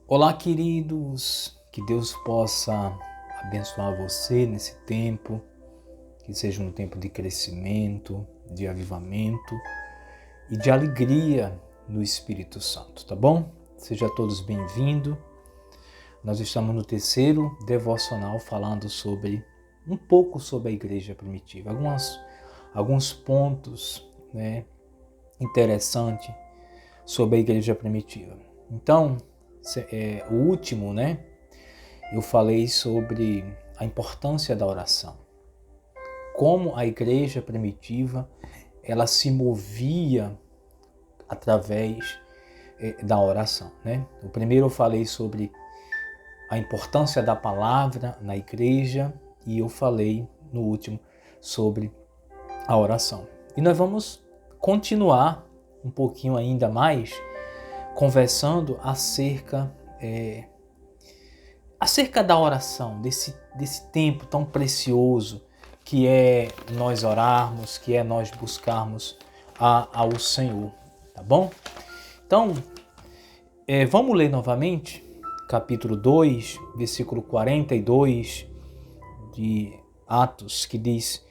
Olá, queridos, que Deus possa abençoar você nesse tempo, que seja um tempo de crescimento, de avivamento e de alegria no Espírito Santo, tá bom? Sejam todos bem-vindos. Nós estamos no terceiro devocional falando um pouco sobre a igreja primitiva, alguns pontos, interessantes sobre a igreja primitiva. Então, o último, eu falei sobre a importância da oração. Como a igreja primitiva, ela se movia através da oração, O primeiro eu falei sobre a importância da palavra na igreja e eu falei no último sobre a oração. E nós vamos continuar um pouquinho ainda mais conversando acerca da oração, desse tempo tão precioso que é nós orarmos, que é nós buscarmos ao Senhor, tá bom? Então, vamos ler novamente, capítulo 2, versículo 42 de Atos, que diz: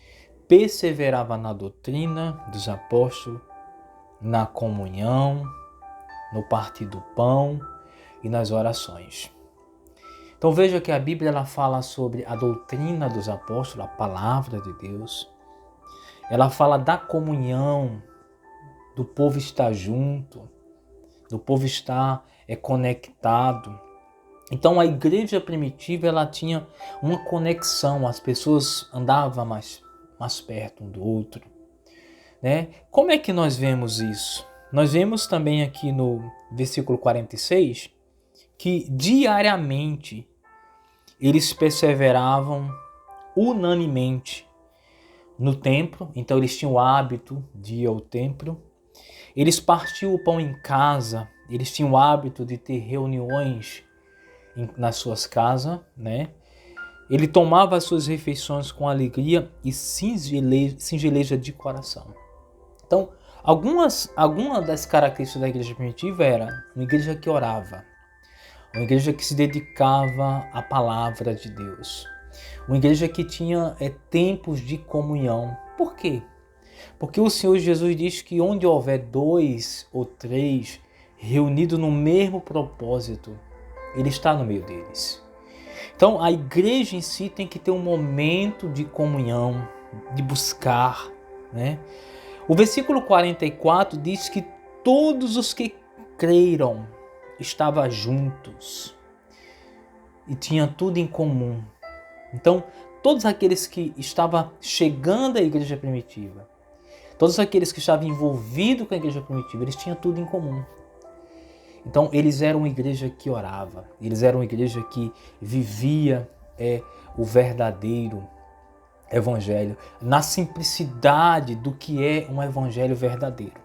perseverava na doutrina dos apóstolos, na comunhão, no partir do pão e nas orações. Então veja que a Bíblia ela fala sobre a doutrina dos apóstolos, a palavra de Deus. Ela fala da comunhão, do povo estar junto, do povo estar conectado. Então a igreja primitiva ela tinha uma conexão, as pessoas andavam mais perto um do outro. Como é que nós vemos isso? Nós vemos também aqui no versículo 46 que diariamente eles perseveravam unanimemente no templo, então eles tinham o hábito de ir ao templo. Eles partiam o pão em casa, eles tinham o hábito de ter reuniões nas suas casas, Ele tomava as suas refeições com alegria e singeleza de coração. Então, algumas das características da igreja primitiva era uma igreja que orava, uma igreja que se dedicava à palavra de Deus, uma igreja que tinha tempos de comunhão. Por quê? Porque o Senhor Jesus diz que onde houver 2 ou 3 reunidos no mesmo propósito, Ele está no meio deles. Então a igreja em si tem que ter um momento de comunhão, de buscar, O versículo 44 diz que todos os que creram estavam juntos e tinham tudo em comum. Então, todos aqueles que estavam chegando à igreja primitiva, todos aqueles que estavam envolvidos com a igreja primitiva, eles tinham tudo em comum. Então, eles eram uma igreja que orava, eles eram uma igreja que vivia o verdadeiro evangelho, na simplicidade do que é um evangelho verdadeiro.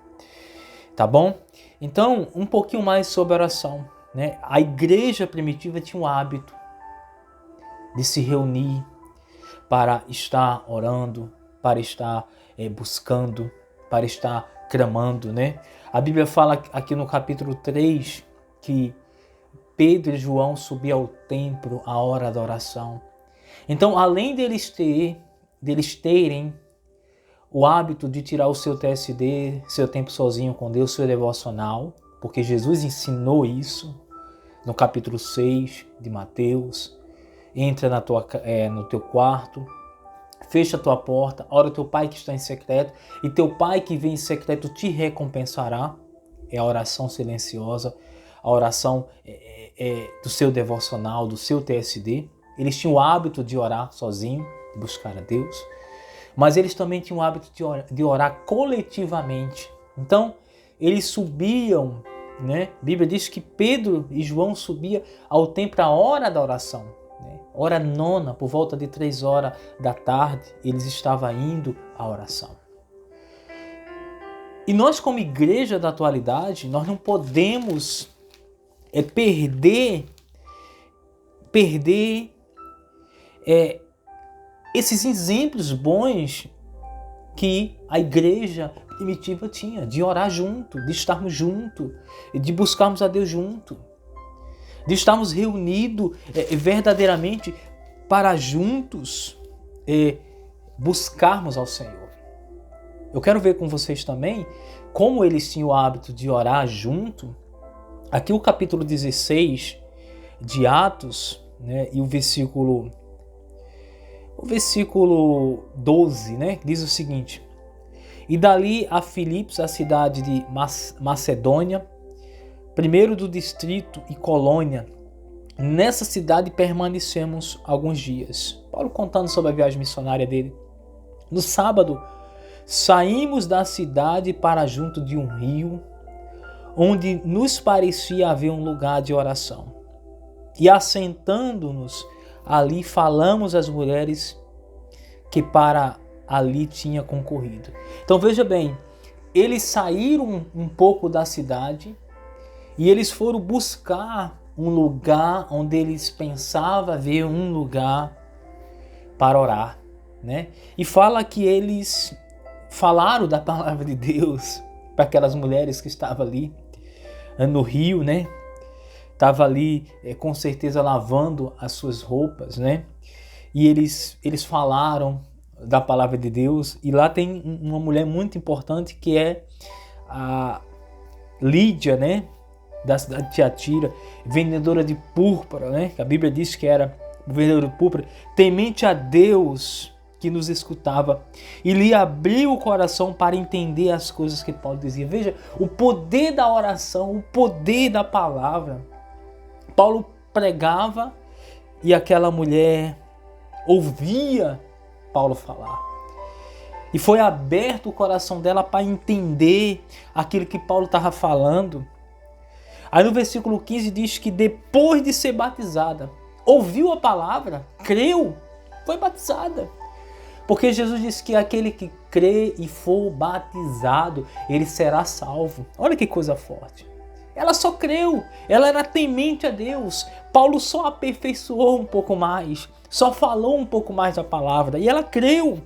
Tá bom? Então, um pouquinho mais sobre a oração. A igreja primitiva tinha o hábito de se reunir para estar orando, para estar buscando, para estar clamando, A Bíblia fala aqui no capítulo 3 que Pedro e João subiam ao templo à hora da oração. Então, além deles terem o hábito de tirar o seu TSD, seu tempo sozinho com Deus, seu devocional, porque Jesus ensinou isso no capítulo 6 de Mateus. Entra no teu quarto, fecha a tua porta, ora o teu pai que está em secreto, e teu pai que vem em secreto te recompensará. É a oração silenciosa, a oração do seu devocional, do seu TSD. Eles tinham o hábito de orar sozinho, de buscar a Deus, mas eles também tinham o hábito de orar coletivamente. Então, eles subiam, A Bíblia diz que Pedro e João subiam ao templo à hora da oração. Hora nona, por volta de 3 horas da tarde, eles estavam indo à oração. E nós, como igreja da atualidade, nós não podemos perder esses exemplos bons que a igreja primitiva tinha, de orar junto, de estarmos juntos, de buscarmos a Deus junto. de estarmos reunidos verdadeiramente para juntos buscarmos ao Senhor. Eu quero ver com vocês também como eles tinham o hábito de orar junto. Aqui o capítulo 16 de Atos, né, e o versículo 12, né, diz o seguinte: e dali a Filipos, a cidade de Macedônia, primeiro do distrito e colônia, nessa cidade permanecemos alguns dias. Paulo contando sobre a viagem missionária dele. No sábado, saímos da cidade para junto de um rio, onde nos parecia haver um lugar de oração. E assentando-nos ali, falamos às mulheres que para ali tinha concorrido. Então veja bem, eles saíram um pouco da cidade e eles foram buscar um lugar onde eles pensavam haver um lugar para orar, né? E fala que eles falaram da palavra de Deus para aquelas mulheres que estavam ali no rio, né? Estava ali com certeza lavando as suas roupas, né? E eles falaram da palavra de Deus. E lá tem uma mulher muito importante que é a Lídia, né? Da cidade de Tiatira, vendedora de púrpura, né? A Bíblia diz que era vendedora de púrpura, temente a Deus, que nos escutava e lhe abriu o coração para entender as coisas que Paulo dizia. Veja, o poder da oração, o poder da palavra. Paulo pregava e aquela mulher ouvia Paulo falar. E foi aberto o coração dela para entender aquilo que Paulo estava falando. Aí no versículo 15 diz que depois de ser batizada, ouviu a palavra, creu, foi batizada. Porque Jesus disse que aquele que crê e for batizado, ele será salvo. Olha que coisa forte. Ela só creu, ela era temente a Deus. Paulo só aperfeiçoou um pouco mais, só falou um pouco mais da palavra e ela creu.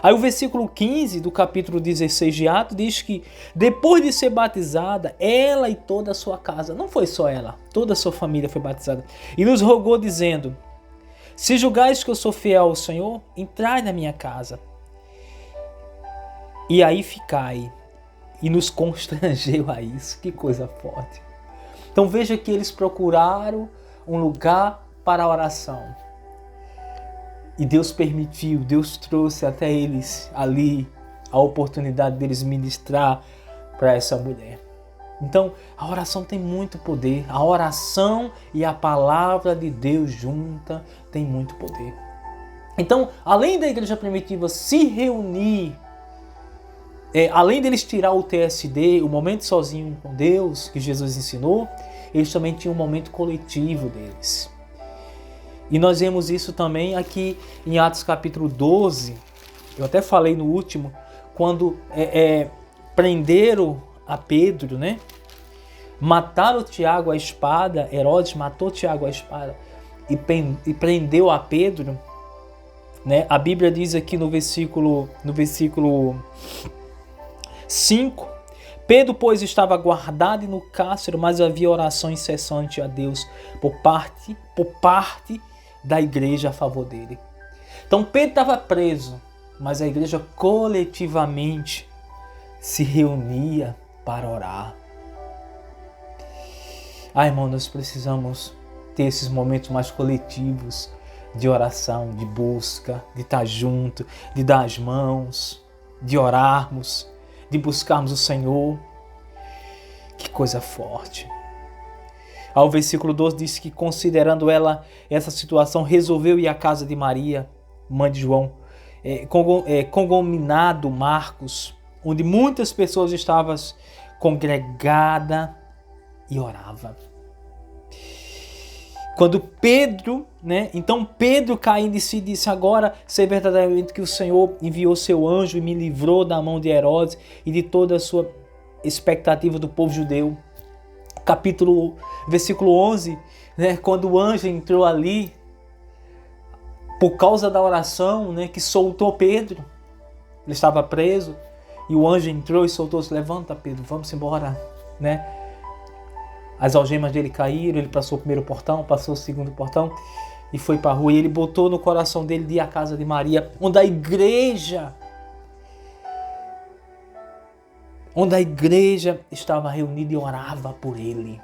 Aí o versículo 15 do capítulo 16 de Atos diz que depois de ser batizada, ela e toda a sua casa, não foi só ela, toda a sua família foi batizada, e nos rogou dizendo: se julgais que eu sou fiel ao Senhor, entrai na minha casa e aí ficai. E nos constrangeu a isso. Que coisa forte. Então veja que eles procuraram um lugar para a oração. E Deus permitiu, Deus trouxe até eles ali a oportunidade deles ministrar para essa mulher. Então a oração tem muito poder. A oração e a palavra de Deus junta tem muito poder. Então, além da igreja primitiva se reunir, além deles tirar o TSD, o momento sozinho com Deus, que Jesus ensinou, eles também tinham um momento coletivo deles. E nós vemos isso também aqui em Atos capítulo 12, eu até falei no último, quando prenderam a Pedro, né? Mataram Tiago à espada, Herodes matou Tiago à espada e prendeu a Pedro, né? A Bíblia diz aqui no versículo 5, Pedro, pois, estava guardado no cárcere, mas havia oração incessante a Deus por parte da igreja a favor dele. Então Pedro estava preso, mas a igreja coletivamente se reunia para orar. Irmão, nós precisamos ter esses momentos mais coletivos de oração, de busca, de estar junto, de dar as mãos, de orarmos, de buscarmos o Senhor. Que coisa forte. Ao versículo 12 diz que, considerando ela essa situação, resolveu ir à casa de Maria, mãe de João, congominado Marcos, onde muitas pessoas estavam congregadas e oravam. Quando Pedro, né? Então Pedro, caindo em si, disse: agora sei verdadeiramente que o Senhor enviou seu anjo e me livrou da mão de Herodes e de toda a sua expectativa do povo judeu. Versículo 11, né? Quando o anjo entrou ali, por causa da oração, né? Que soltou Pedro, ele estava preso, e o anjo entrou e soltou: levanta, Pedro, vamos embora, né? As algemas dele caíram, ele passou o primeiro portão, passou o segundo portão e foi para a rua. E ele botou no coração dele de ir à casa de Maria, onde a igreja estava reunida e orava por ele.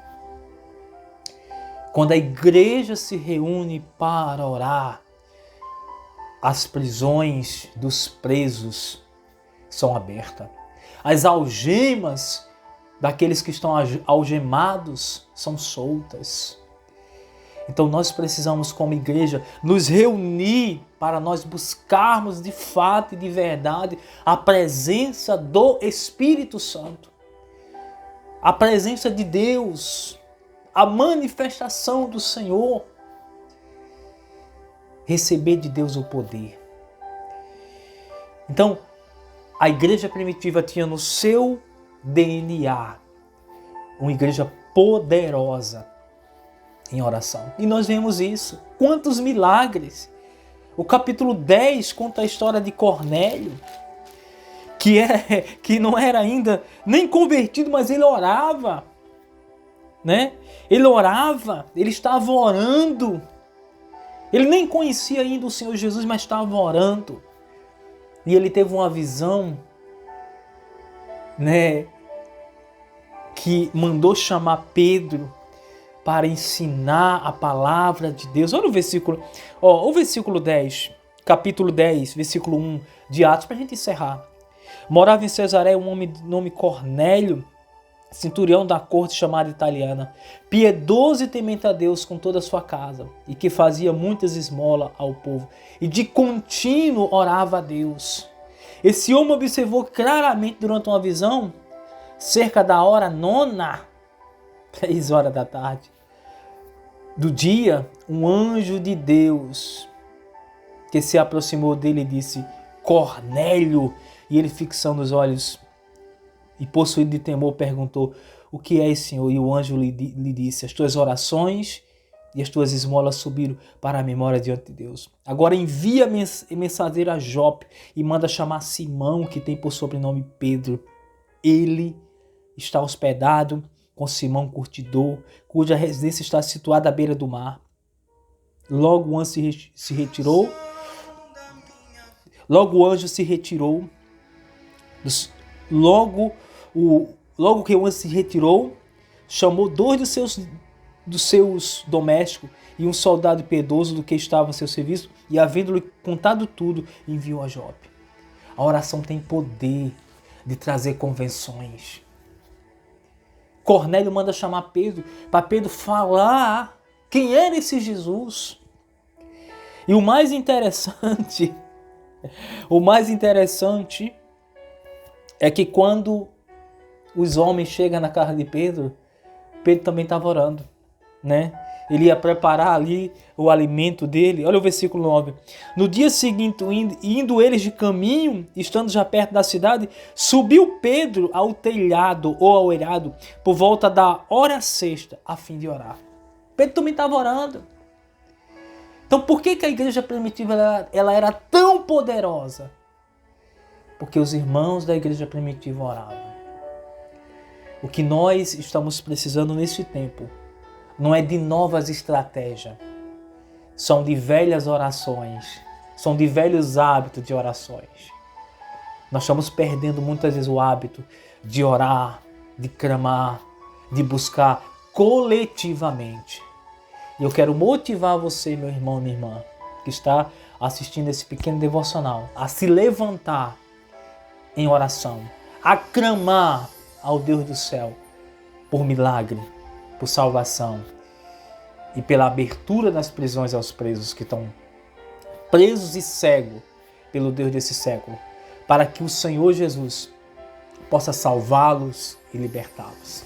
Quando a igreja se reúne para orar, as prisões dos presos são abertas. As algemas daqueles que estão algemados são soltas. Então nós precisamos, como igreja, nos reunir para nós buscarmos de fato e de verdade a presença do Espírito Santo. A presença de Deus, a manifestação do Senhor. Receber de Deus o poder. Então, a igreja primitiva tinha no seu DNA uma igreja poderosa em oração. E nós vemos isso. Quantos milagres! O capítulo 10 conta a história de Cornélio, que não era ainda nem convertido, mas ele orava. Né? Ele orava, ele estava orando. Ele nem conhecia ainda o Senhor Jesus, mas estava orando. E ele teve uma visão, né, que mandou chamar Pedro para ensinar a palavra de Deus. Olha o versículo 10, capítulo 10, versículo 1 de Atos, para a gente encerrar. Morava em Cesareia um homem de nome Cornélio, centurião da corte chamada italiana, piedoso e temente a Deus com toda a sua casa, e que fazia muitas esmolas ao povo, e de contínuo orava a Deus. Esse homem observou claramente durante uma visão, cerca da hora 9, 3 horas da tarde, do dia, um anjo de Deus que se aproximou dele e disse: Cornélio. E ele, fixando os olhos e possuído de temor, perguntou: o que é, Senhor? E o anjo lhe disse: as tuas orações e as tuas esmolas subiram para a memória diante de Deus. Agora envia mensageiro a Jope e manda chamar Simão, que tem por sobrenome Pedro. Ele está hospedado com Simão curtidor, cuja residência está situada à beira do mar. Logo o anjo se retirou. Logo que o anjo se retirou, chamou 2 dos seus domésticos e um soldado piedoso do que estava a seu serviço, e havendo-lhe contado tudo, enviou a Jope. A oração tem poder de trazer convenções. Cornélio manda chamar Pedro, para Pedro falar quem era esse Jesus. E o mais interessante é que quando os homens chegam na casa de Pedro, Pedro também estava orando, né? Ele ia preparar ali o alimento dele. Olha o versículo 9. No dia seguinte, indo eles de caminho, estando já perto da cidade, subiu Pedro ao telhado ou ao eirado por volta da hora sexta, a fim de orar. Pedro também estava orando. Então por que a igreja primitiva ela era tão poderosa? Porque os irmãos da igreja primitiva oravam. O que nós estamos precisando nesse tempo não é de novas estratégias, são de velhas orações, são de velhos hábitos de orações. Nós estamos perdendo muitas vezes o hábito de orar, de clamar, de buscar coletivamente. E eu quero motivar você, meu irmão, minha irmã, que está assistindo esse pequeno devocional, a se levantar em oração, a clamar ao Deus do céu por milagre, por salvação e pela abertura das prisões aos presos que estão presos e cegos pelo Deus desse século, para que o Senhor Jesus possa salvá-los e libertá-los.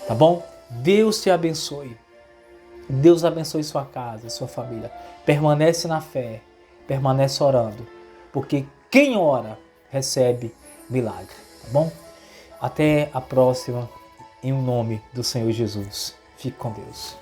Tá bom? Deus te abençoe. Deus abençoe sua casa, sua família. Permanece na fé, permanece orando, porque quem ora recebe milagre. Tá bom? Até a próxima, em nome do Senhor Jesus. Fique com Deus.